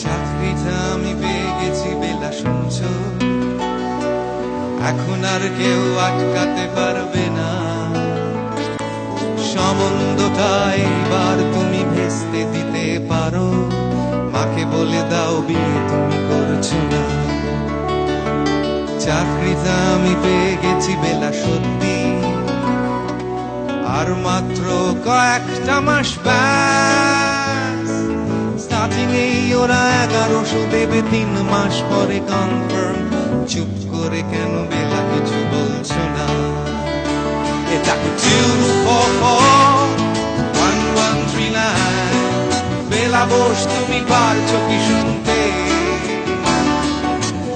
চাকরিটা আমি পেয়ে গেছি বেলা, শুনছো? এখন আর কেউ আটকাতে পারবে না। সম্বন্ধটা এবার তুমি ভেস্তে দিতে পারো, মাকে বলে দাও বিয়ে তুমি করছো না। চাকরিটা আমি পেয়ে গেছি বেলা, সত্যি আর মাত্র কয়েকটা মাস ব্যাস। স্টার্টিং এই ওরা 1100 দেবে, 3 মাস পরে কনফার্ম। চুপ করে কেন বেলা কিছু বলছো না? এটা 244-1139 বেলা বোস, তুমি পারছো কি শুনতে?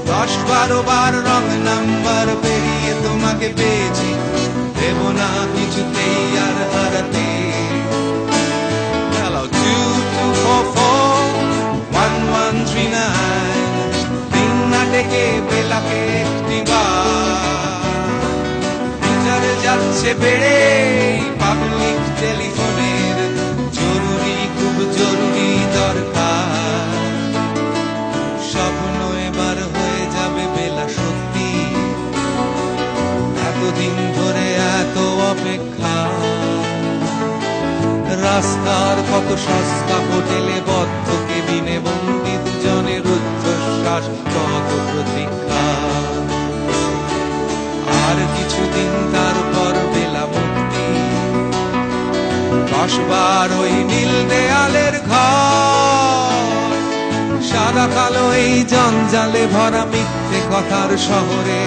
10-12 বার রং নাম্বার পেরিয়ে তোমাকে পেয়েছি, দেব না কিছুতেই আর হারাতে। হ্যালো 244-1139 দিন না ডেকে বেলাকে একটিবার যাচ্ছে বেড়ে। পাবলিক টেলিফোনের জরুরি, খুব জরুরি দরকার। স্বপ্ন এবার হয়ে যাবে বেলা, সত্যি এতদিন ধরে এত অপেক্ষা। রাস্তার কত সস্তা হোটেলে বদ্ধ কেবিনে বন্দি দুজনের উচ্ছ্বাস, কত প্রতীক্ষা। আর কিছুদিন তারপর বেলা মুক্তি। 10 বার ওই নীল দেয়ালের ঘর, সাদা কালো এই জঞ্জালে ভরা মিথ্যে কথার শহরে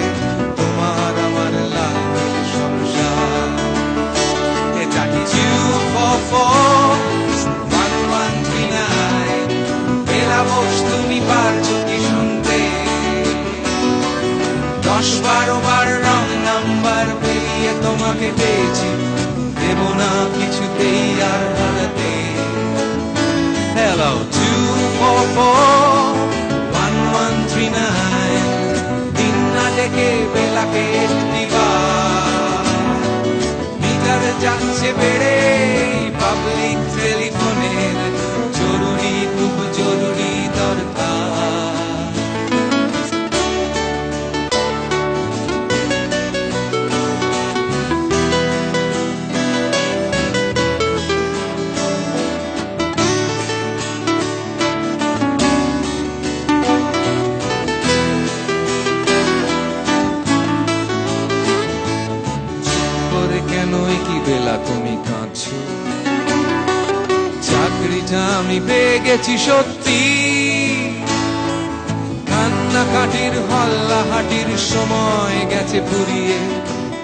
তোমার আমার লাল নীল সংসার। এটা 244-1139 বেলা বোস, তুমি পারছো কি শুনতে? 10-12 বার রং নাম্বার পেরিয়ে তোমাকে পেয়েছি, দেব না কিছুতেই আর হারাতে। হ্যালো 244-1139 দিন না ডেকে বেলাকে একটিবার। মিটার যাচ্ছে বেড়ে, পাবলিক টেলিফোনের জরুরি, খুব জরুরি দরকার। কেনই কি বেলা তুমি কাঁদছো? চাকরিটা আমি পেয়ে গেছি সত্যি, কান্নাকাটির হল্লাহাটির সময় গেছে ফুরিয়ে।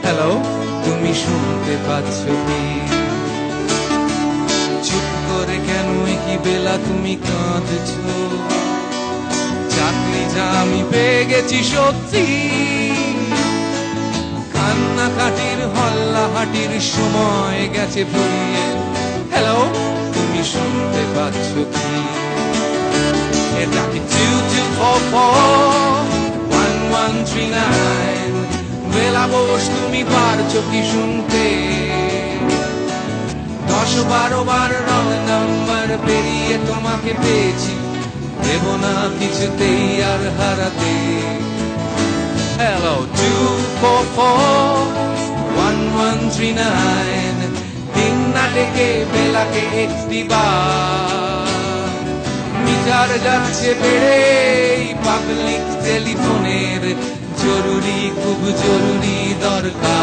হ্যালো, তুমি শুনতে পাচ্ছ কি? চুপ করে কেনই কি বেলা তুমি কাঁদছো? চাকরিটা আমি পেয়ে গেছি সত্যি, কান্নাকাটির হল্লাহাটির সময় গেছে ফুরিয়ে। হ্যালো, তুমি শুনতে পাচ্ছ কি? এটা কি 244-1139 বেলা বোস, তুমি পারছো কি শুনতে? 10-12 বার রং নাম্বার পেরিয়ে তোমাকে পেয়েছি, দেব না কিছুতেই আর হারাতে। Hello 244-1139 দিন না ডেকে বেলাকে একটিবার। মিটার যাচ্ছে বেড়ে, পাবলিক টেলিফোনের জরুরি, খুব জরুরি দরকার।